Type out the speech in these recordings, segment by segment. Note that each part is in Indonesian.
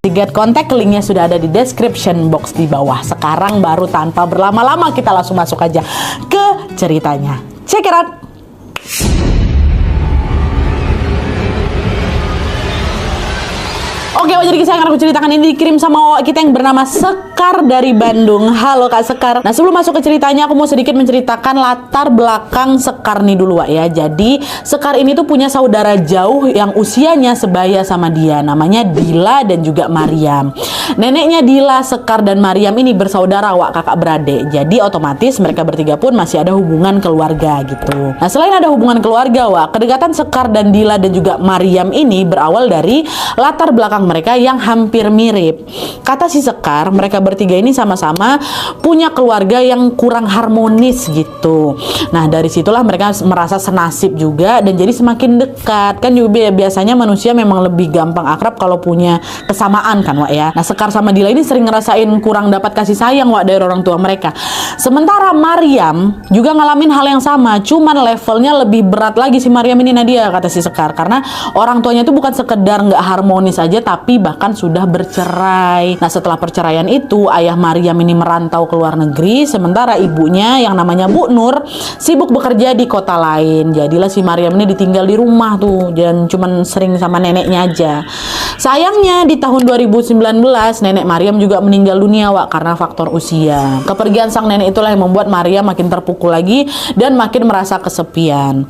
Get kontak, linknya sudah ada di description box di bawah. Sekarang baru tanpa berlama-lama kita langsung masuk aja ke ceritanya. Check it out. Oke, jadi kisah yang aku ceritakan ini dikirim sama Wak kita yang bernama Sekar dari Bandung. Halo Kak Sekar. Nah, sebelum masuk ke ceritanya, aku mau sedikit menceritakan latar belakang Sekar nih dulu, Wak ya. Jadi, Sekar ini tuh punya saudara jauh yang usianya sebaya sama dia. Namanya Dila dan juga Mariam. Neneknya Dila, Sekar, dan Mariam ini bersaudara, Wak, kakak beradik. Jadi, otomatis mereka bertiga pun masih ada hubungan keluarga gitu. Nah, selain ada hubungan keluarga, Wak, kedekatan Sekar dan Dila dan juga Mariam ini berawal dari latar belakang mereka yang hampir mirip. Kata si Sekar, mereka bertiga ini sama-sama punya keluarga yang kurang harmonis gitu. Nah, dari situlah mereka merasa senasib juga dan jadi semakin dekat. Kan juga biasanya manusia memang lebih gampang akrab kalau punya kesamaan kan, Wak ya. Nah, Sekar sama Dila ini sering ngerasain kurang dapat kasih sayang, Wak, dari orang tua mereka. Sementara Mariam juga ngalamin hal yang sama, cuman levelnya lebih berat lagi si Mariam ini, Nadia, kata si Sekar, karena orang tuanya itu bukan sekedar nggak harmonis aja, tapi bahkan sudah bercerai. Nah, setelah perceraian itu, ayah Mariam ini merantau ke luar negeri, sementara ibunya yang namanya Bu Nur sibuk bekerja di kota lain. Jadilah si Mariam ini ditinggal di rumah tuh, dan cuman sering sama neneknya aja. Sayangnya di tahun 2019, nenek Mariam juga meninggal dunia, Wak, karena faktor usia. Kepergian sang nenek itulah yang membuat Mariam makin terpukul lagi dan makin merasa kesepian.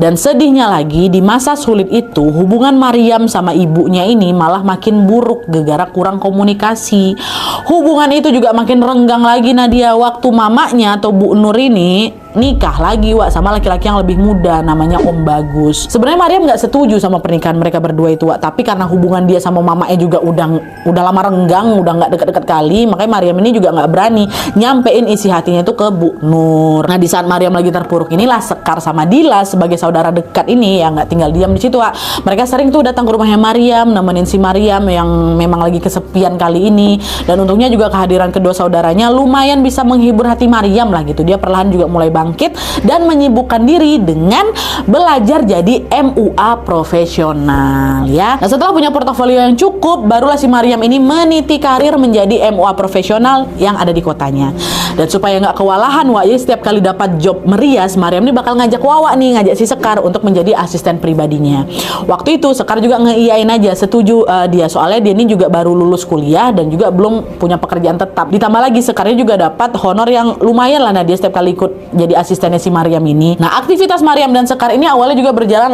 Dan sedihnya lagi, di masa sulit itu, hubungan Mariam sama ibunya ini malah makin buruk gara-gara kurang komunikasi. Hubungan itu juga makin renggang lagi, Nadia, waktu mamanya atau Bu Nur ini nikah lagi, Wak, sama laki-laki yang lebih muda namanya Om Bagus. Sebenarnya Mariam nggak setuju sama pernikahan mereka berdua itu, Wak, tapi karena hubungan dia sama mamanya juga udah lama renggang, udah nggak deket-deket kali, makanya Mariam ini juga nggak berani nyampein isi hatinya itu ke Bu Nur. Nah, di saat Mariam lagi terpuruk inilah Sekar sama Dila sebagai saudara dekat ini yang nggak tinggal diam di situ, Wak. Mereka sering tuh datang ke rumahnya Mariam, nemenin si Mariam yang memang lagi kesepian kali ini. Dan untungnya juga kehadiran kedua saudaranya lumayan bisa menghibur hati Mariam lah gitu. Dia perlahan juga mulai bangkit dan menyibukkan diri dengan belajar jadi MUA profesional ya. Nah, setelah punya portofolio yang cukup, barulah si Mariam ini meniti karir menjadi MUA profesional yang ada di kotanya. Dan supaya nggak kewalahan, Wak, ya, setiap kali dapat job merias, Mariam ini bakal ngajak Wawa nih, ngajak si Sekar untuk menjadi asisten pribadinya. Waktu itu Sekar juga ngeiyain aja, setuju dia, soalnya dia ini juga baru lulus kuliah dan juga belum punya pekerjaan tetap. Ditambah lagi Sekarnya juga dapat honor yang lumayan lah, nah dia setiap kali ikut jadi asistennya si Mariam ini. Nah, aktivitas Mariam dan Sekar ini awalnya juga berjalan